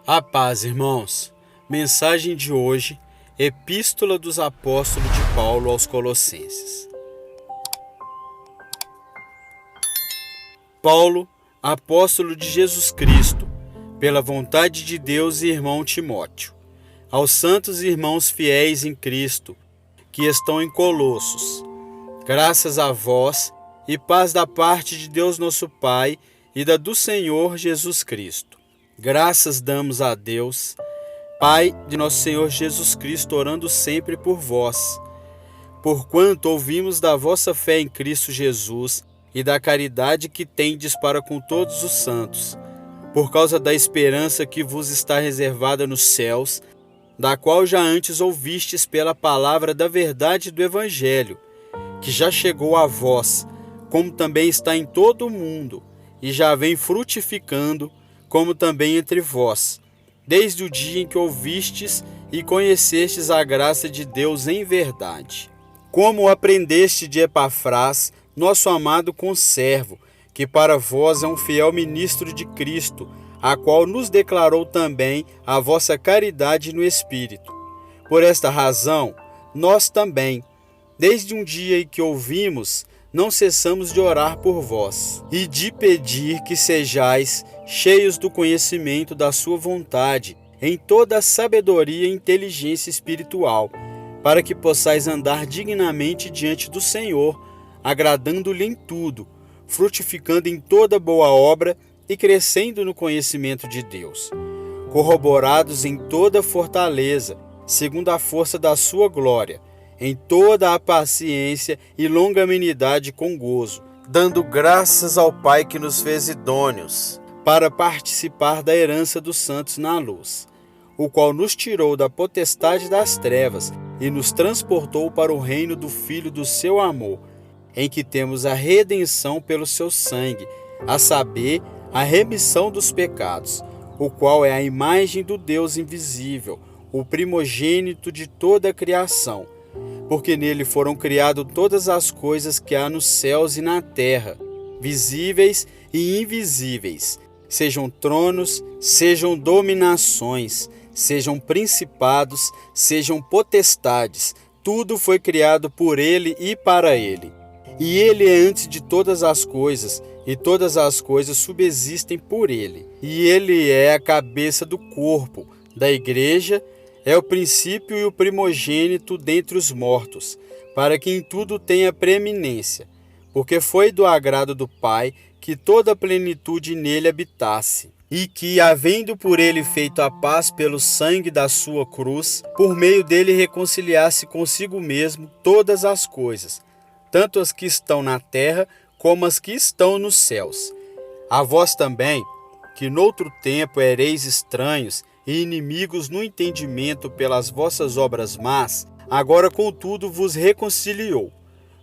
A paz, irmãos. Mensagem de hoje, Epístola dos Apóstolos de Paulo aos Colossenses. Paulo, apóstolo de Jesus Cristo, pela vontade de Deus e irmão Timóteo, aos santos irmãos fiéis em Cristo, que estão em Colossos, graças a vós e paz da parte de Deus nosso Pai e da do Senhor Jesus Cristo. Graças damos a Deus, Pai de nosso Senhor Jesus Cristo, orando sempre por vós, porquanto ouvimos da vossa fé em Cristo Jesus e da caridade que tendes para com todos os santos, por causa da esperança que vos está reservada nos céus, da qual já antes ouvistes pela palavra da verdade do Evangelho, que já chegou a vós, como também está em todo o mundo, e já vem frutificando, como também entre vós, desde o dia em que ouvistes e conhecestes a graça de Deus em verdade. Como aprendeste de Epafrás, nosso amado conservo, que para vós é um fiel ministro de Cristo, a qual nos declarou também a vossa caridade no Espírito. Por esta razão, nós também, desde um dia em que ouvimos, não cessamos de orar por vós e de pedir que sejais cheios do conhecimento da sua vontade, em toda a sabedoria e inteligência espiritual, para que possais andar dignamente diante do Senhor, agradando-lhe em tudo, frutificando em toda boa obra e crescendo no conhecimento de Deus, corroborados em toda fortaleza, segundo a força da sua glória, em toda a paciência e longanimidade com gozo, dando graças ao Pai que nos fez idôneos para participar da herança dos santos na luz, o qual nos tirou da potestade das trevas e nos transportou para o reino do Filho do seu amor, em que temos a redenção pelo seu sangue, a saber, a remissão dos pecados, o qual é a imagem do Deus invisível, o primogênito de toda a criação, porque nele foram criadas todas as coisas que há nos céus e na terra, visíveis e invisíveis, sejam tronos, sejam dominações, sejam principados, sejam potestades, tudo foi criado por ele e para ele. E ele é antes de todas as coisas, e todas as coisas subsistem por ele. E ele é a cabeça do corpo, da igreja, é o princípio e o primogênito dentre os mortos, para que em tudo tenha preeminência, porque foi do agrado do Pai que toda a plenitude nele habitasse, e que, havendo por ele feito a paz pelo sangue da sua cruz, por meio dele reconciliasse consigo mesmo todas as coisas, tanto as que estão na terra como as que estão nos céus. A vós também, que noutro tempo ereis estranhos e inimigos no entendimento pelas vossas obras más, agora contudo vos reconciliou,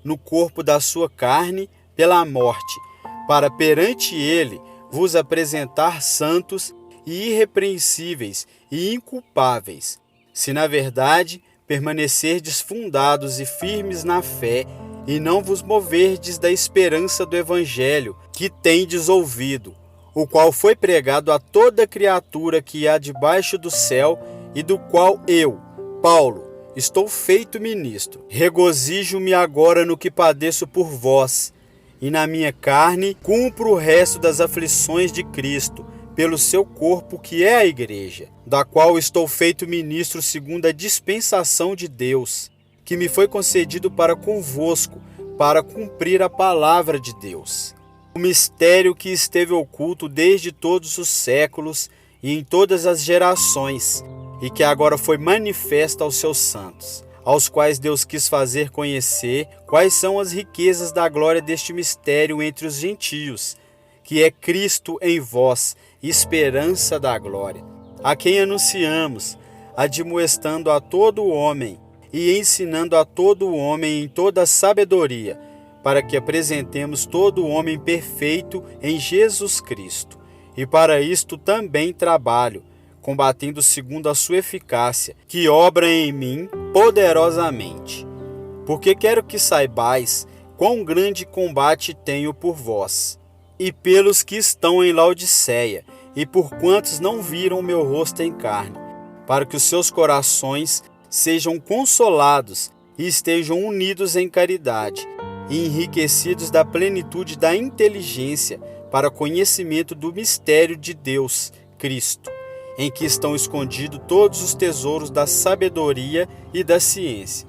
no corpo da sua carne, pela morte, para perante ele vos apresentar santos e irrepreensíveis e inculpáveis, se na verdade permanecerdes fundados e firmes na fé, e não vos moverdes da esperança do Evangelho que tendes ouvido, o qual foi pregado a toda criatura que há debaixo do céu, e do qual eu, Paulo, estou feito ministro. Regozijo-me agora no que padeço por vós, e na minha carne cumpro o resto das aflições de Cristo, pelo seu corpo que é a igreja, da qual estou feito ministro segundo a dispensação de Deus, que me foi concedido para convosco, para cumprir a palavra de Deus. O mistério que esteve oculto desde todos os séculos e em todas as gerações, e que agora foi manifesto aos seus santos, aos quais Deus quis fazer conhecer quais são as riquezas da glória deste mistério entre os gentios, que é Cristo em vós, esperança da glória, a quem anunciamos, admoestando a todo homem e ensinando a todo homem em toda sabedoria, para que apresentemos todo o homem perfeito em Jesus Cristo. E para isto também trabalho, combatendo segundo a sua eficácia, que obra em mim poderosamente. Porque quero que saibais quão grande combate tenho por vós, e pelos que estão em Laodiceia, e por quantos não viram o meu rosto em carne, para que os seus corações sejam consolados e estejam unidos em caridade, e enriquecidos da plenitude da inteligência para conhecimento do mistério de Deus, Cristo, em que estão escondidos todos os tesouros da sabedoria e da ciência.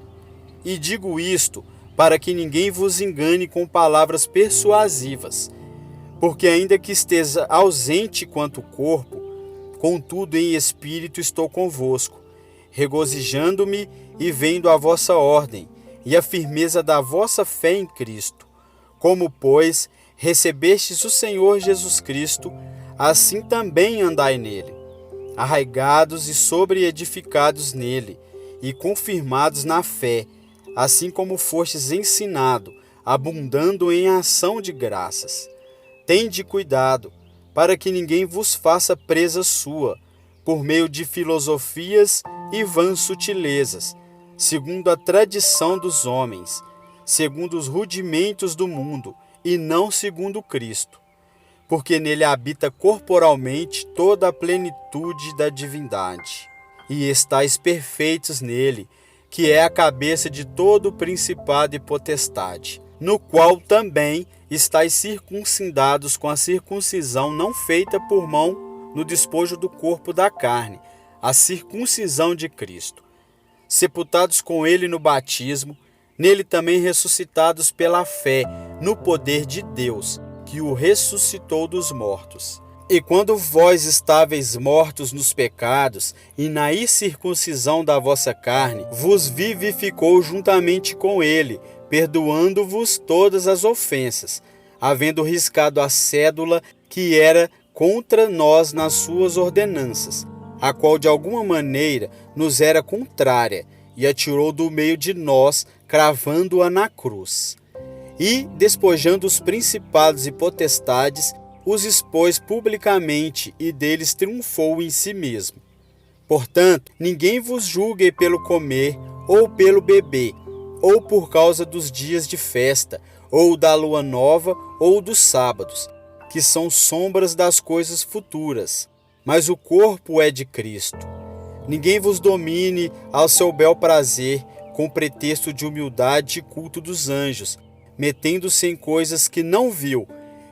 E digo isto para que ninguém vos engane com palavras persuasivas, porque ainda que esteja ausente quanto o corpo, contudo em espírito estou convosco, regozijando-me e vendo a vossa ordem e a firmeza da vossa fé em Cristo. Como, pois, recebestes o Senhor Jesus Cristo, assim também andai nele, arraigados e sobreedificados nele, e confirmados na fé, assim como fostes ensinado, abundando em ação de graças. Tende cuidado, para que ninguém vos faça presa sua, por meio de filosofias e vãs sutilezas, segundo a tradição dos homens, segundo os rudimentos do mundo, e não segundo Cristo, porque nele habita corporalmente toda a plenitude da divindade. E estáis perfeitos nele, que é a cabeça de todo o principado e potestade, no qual também estáis circuncidados com a circuncisão não feita por mão no despojo do corpo da carne, a circuncisão de Cristo, sepultados com ele no batismo, nele também ressuscitados pela fé no poder de Deus, que o ressuscitou dos mortos. E quando vós estáveis mortos nos pecados e na incircuncisão da vossa carne, vos vivificou juntamente com ele, perdoando-vos todas as ofensas, havendo riscado a cédula que era contra nós nas suas ordenanças, a qual de alguma maneira nos era contrária, e atirou do meio de nós, cravando-a na cruz. E, despojando os principados e potestades, os expôs publicamente e deles triunfou em si mesmo. Portanto, ninguém vos julgue pelo comer ou pelo beber, ou por causa dos dias de festa, ou da lua nova, ou dos sábados, que são sombras das coisas futuras, mas o corpo é de Cristo. Ninguém vos domine ao seu bel prazer, com pretexto de humildade e culto dos anjos, metendo-se em coisas que não viu,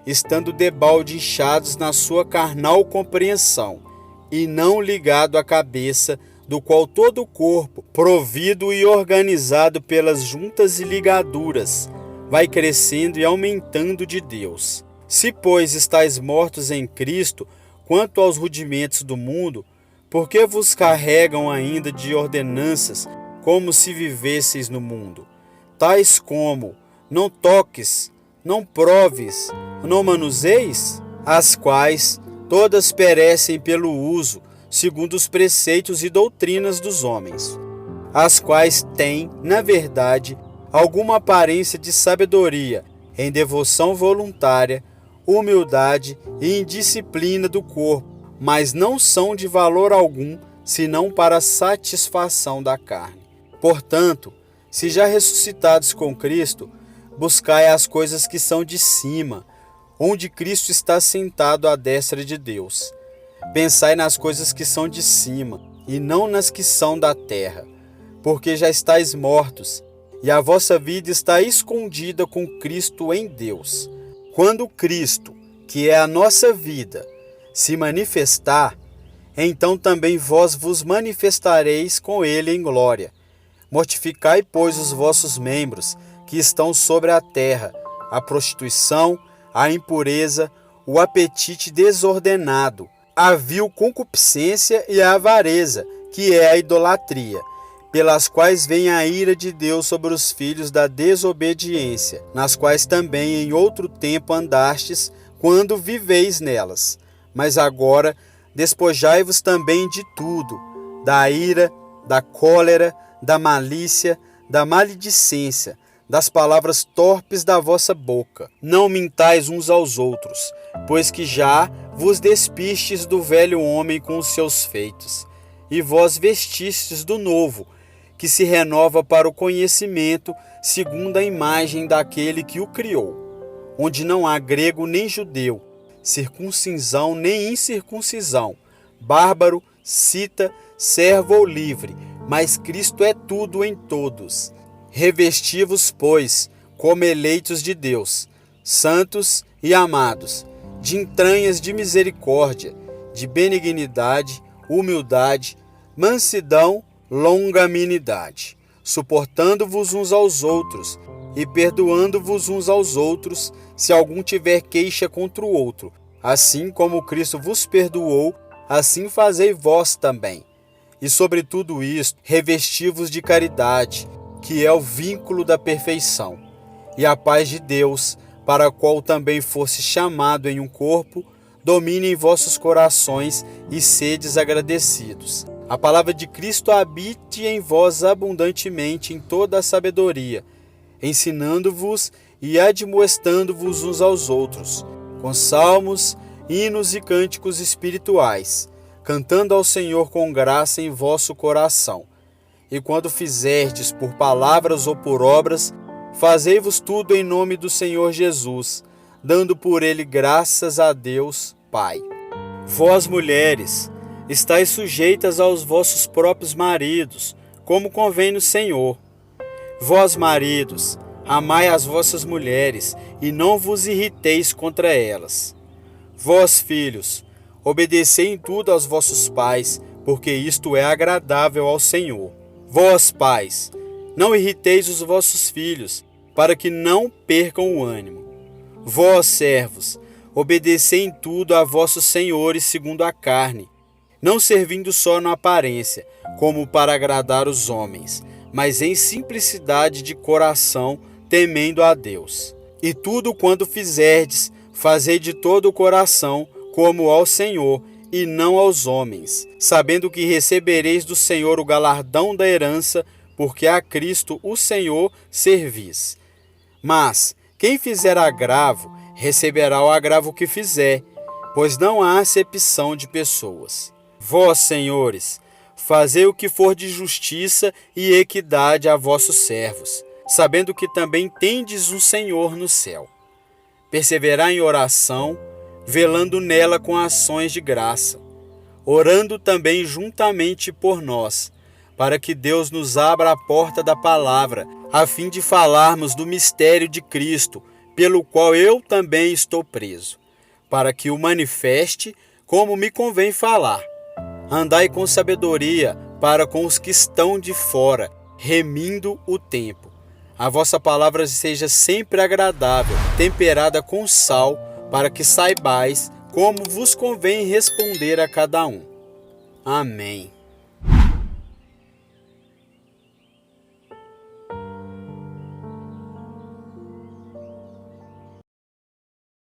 estando debalde inchados na sua carnal compreensão, e não ligado à cabeça, do qual todo o corpo, provido e organizado pelas juntas e ligaduras, vai crescendo e aumentando de Deus. Se, pois, estáis mortos em Cristo, quanto aos rudimentos do mundo, por que vos carregam ainda de ordenanças, como se vivesseis no mundo? Tais como, não toques, não proves, não manuseis, as quais todas perecem pelo uso, segundo os preceitos e doutrinas dos homens, as quais têm, na verdade, alguma aparência de sabedoria, em devoção voluntária, humildade e indisciplina do corpo, mas não são de valor algum, senão para a satisfação da carne. Portanto, se já ressuscitados com Cristo, buscai as coisas que são de cima, onde Cristo está sentado à destra de Deus. Pensai nas coisas que são de cima, e não nas que são da terra, porque já estáis mortos, e a vossa vida está escondida com Cristo em Deus. Quando Cristo, que é a nossa vida, se manifestar, então também vós vos manifestareis com ele em glória. Mortificai, pois, os vossos membros que estão sobre a terra, a prostituição, a impureza, o apetite desordenado, a vil concupiscência e a avareza, que é a idolatria, pelas quais vem a ira de Deus sobre os filhos da desobediência, nas quais também em outro tempo andastes, quando viveis nelas. Mas agora despojai-vos também de tudo, da ira, da cólera, da malícia, da maledicência, das palavras torpes da vossa boca. Não mintais uns aos outros, pois que já vos despistes do velho homem com os seus feitos, e vós vestistes do novo, que se renova para o conhecimento, segundo a imagem daquele que o criou, onde não há grego nem judeu, circuncisão nem incircuncisão, bárbaro, cita, servo ou livre, mas Cristo é tudo em todos. Revesti-vos, pois, como eleitos de Deus, santos e amados, de entranhas de misericórdia, de benignidade, humildade, mansidão, longanimidade, suportando-vos uns aos outros e perdoando-vos uns aos outros, se algum tiver queixa contra o outro. Assim como Cristo vos perdoou, assim fazei vós também. E sobre tudo isto, revesti-vos de caridade, que é o vínculo da perfeição. E a paz de Deus, para a qual também fosse chamado em um corpo, domine em vossos corações e sedes agradecidos. A palavra de Cristo habite em vós abundantemente em toda a sabedoria, ensinando-vos e admoestando-vos uns aos outros, com salmos, hinos e cânticos espirituais, cantando ao Senhor com graça em vosso coração. E quando fizerdes por palavras ou por obras, fazei-vos tudo em nome do Senhor Jesus, dando por ele graças a Deus, Pai. Vós, mulheres, estáis sujeitas aos vossos próprios maridos, como convém no Senhor. Vós, maridos, amai as vossas mulheres, e não vos irriteis contra elas. Vós, filhos, obedecei em tudo aos vossos pais, porque isto é agradável ao Senhor. Vós, pais, não irriteis os vossos filhos, para que não percam o ânimo. Vós, servos, obedecei em tudo a vossos senhores segundo a carne, não servindo só na aparência, como para agradar os homens, mas em simplicidade de coração, temendo a Deus. E tudo quanto fizerdes, fazei de todo o coração, como ao Senhor, e não aos homens, sabendo que recebereis do Senhor o galardão da herança, porque a Cristo, o Senhor, servis. Mas quem fizer agravo, receberá o agravo que fizer, pois não há acepção de pessoas. Vós, senhores, fazei o que for de justiça e equidade a vossos servos, sabendo que também tendes um Senhor no céu. Perseverai em oração, velando nela com ações de graça, orando também juntamente por nós, para que Deus nos abra a porta da palavra, a fim de falarmos do mistério de Cristo, pelo qual eu também estou preso, para que o manifeste como me convém falar. Andai com sabedoria para com os que estão de fora, remindo o tempo. A vossa palavra seja sempre agradável, temperada com sal, para que saibais como vos convém responder a cada um. Amém.